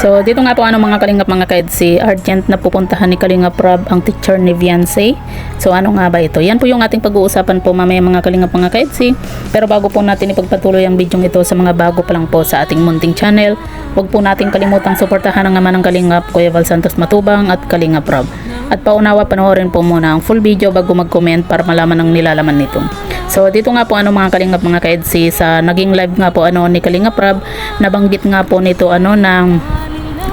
So dito nga po mga kalingap mga kaedsi, urgent na pupuntahan ni Kalingap Rob ang teacher ni Viancy. So ano nga ba ito? Yan po yung ating pag-uusapan po mamaya mga kalingap mga kaedsi. Pero bago po natin ipagpatuloy ang video ito sa mga bago pa lang po sa ating munting channel, huwag po natin kalimutang suportahan ang ama ng Kalingap, Kuya Val Santos Matubang at Kalingap Rob. At paunawa panoorin po muna ang full video bago mag-comment para malaman ang nilalaman nito. So dito nga po mga kalingap mga kaedsi, sa naging live nga po ni Kalingap Rob, nabanggit nga po nito ng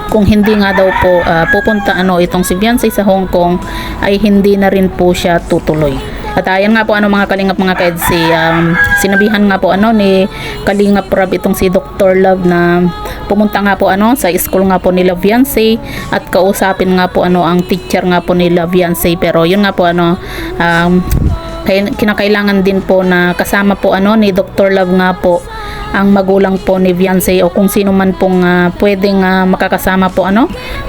kung hindi nga daw po pupunta itong si Viancy sa Hong Kong ay hindi na rin po siya tutuloy. At ayan nga po mga kalingap mga kaedsi, sinabihan nga po ni Kalingap Rob itong si Dr. Love na pumunta nga po sa school nga po nila Viancy at kausapin nga po ang teacher nga po nila Viancy. Pero yun nga po kinakailangan din po na kasama po ni Dr. Love nga po ang magulang po ni Viancy o kung sino man pong pwedeng makakasama po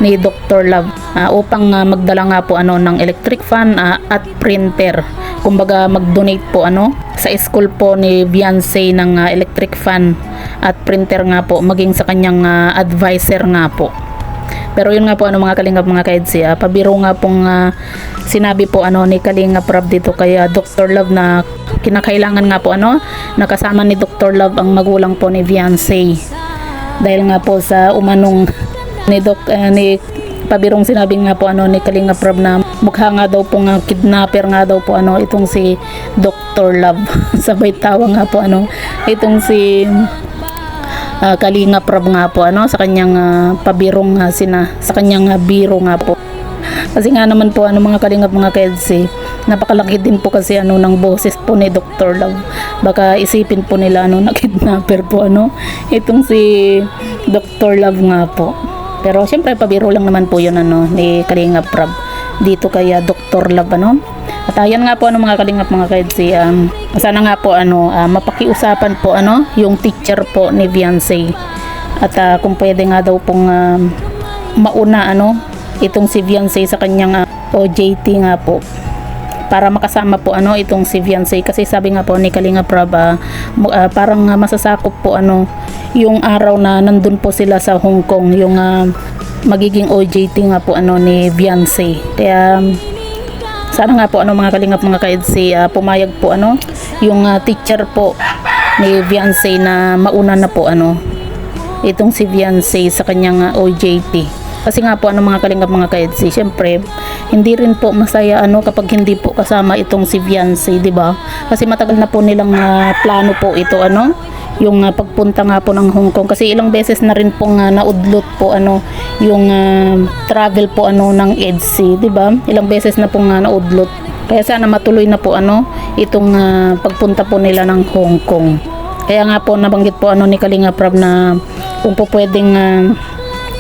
ni Dr. Love upang magdala nga po ng electric fan at printer. Kumbaga mag-donate po sa school po ni Viancy ng electric fan at printer nga po, maging sa kanyang advisor nga po. Pero yun nga po mga kalingap mga kaedsi, pabiro nga pong sinabi po ni Kalingap Rob dito kay Dr. Love na kinakailangan nga po nakasama ni Dr. Love ang magulang po ni Viancy. Dahil nga po sa umanong ni pabirong sinabi nga po ni Kalingap Rob na mukha nga daw pong kidnapper nga daw po itong si Dr. Love. Sabay tawa nga po itong si Kalingap Rob nga po sa kanyang pabirong sa kanyang biro nga po. Kasi nga naman po mga kalingap mga kaedsi, napakalaki din po kasi ng boses po ni Dr. Love. Baka isipin po nila na kidnapper po itong si Dr. Love nga po. Pero syempre pabiro lang naman po yun ni Kalingap Rob dito kay Dr. Love At ayan nga po mga kalingap mga kaedsi, sana nga po mapakiusapan po yung teacher po ni Viancy. At kung pwede nga daw pong mauna itong si Viancy sa kanyang OJT nga po para makasama po itong si Viancy. Kasi sabi nga po ni Kalingap Rob, parang masasakop po yung araw na nandun po sila sa Hong Kong, yung magiging OJT nga po ni Viancy. Kaya sana nga po mga kalingap mga kaedsi, pumayag po yung teacher po ni Viancy na mauna na po itong si Viancy sa kanyang OJT. Kasi nga po mga kalingap mga kaedsi, syempre hindi rin po masaya kapag hindi po kasama itong si Viancy, di ba? Kasi matagal na po nilang plano po ito yung pagpunta nga po ng Hong Kong. Kasi ilang beses na rin pong naudlot po yung travel po ng EDSI, di ba? Ilang beses na pong naudlot. Kaya sana matuloy na po itong pagpunta po nila ng Hong Kong. Kaya nga po nabanggit po ni Kalingap Rob na kung po pwedeng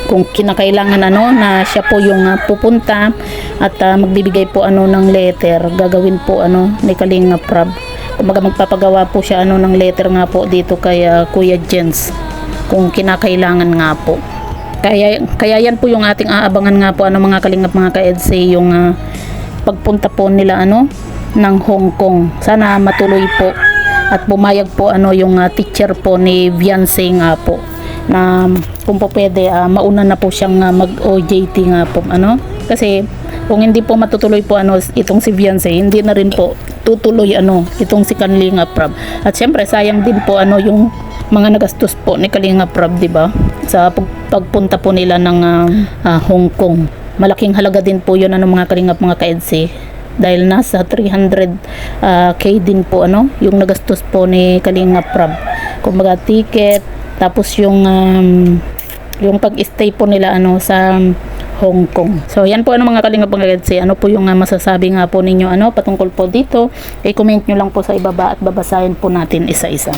kung kinakailangan na siya po yung pupunta at magbibigay po ng letter, gagawin po ni Kalingap Rob. Kumbaga magpapagawa po siya ng letter nga po dito kay Kuya Jens kung kinakailangan nga po. Kaya yan po yung ating aabangan nga po mga kalingap mga kaedsi, yung pagpunta po nila ng Hong Kong. Sana matuloy po at pumayag po yung teacher po ni Viancy nga po na kung po pwede mauna na po siyang mag-OJT nga po kasi kung hindi po matutuloy po itong si Viancy, hindi na rin po tutuloy itong si Kalingap Rob. At syempre sayang din po yung mga nagastos po ni Kalingap Rob, di ba, sa pagpunta po nila ng Hong Kong. Malaking halaga din po yun mga kalingap mga kaedsi, dahil nasa 300k din po yung nagastos po ni Kalingap Rob. Kumbaga ticket, tapos yung pag-stay po nila sa Hong Kong. So yan po mga kalingap mga kaedsi, po yung masasabi nga po ninyo patungkol po dito, i-comment nyo lang po sa ibaba at babasahin po natin isa-isa.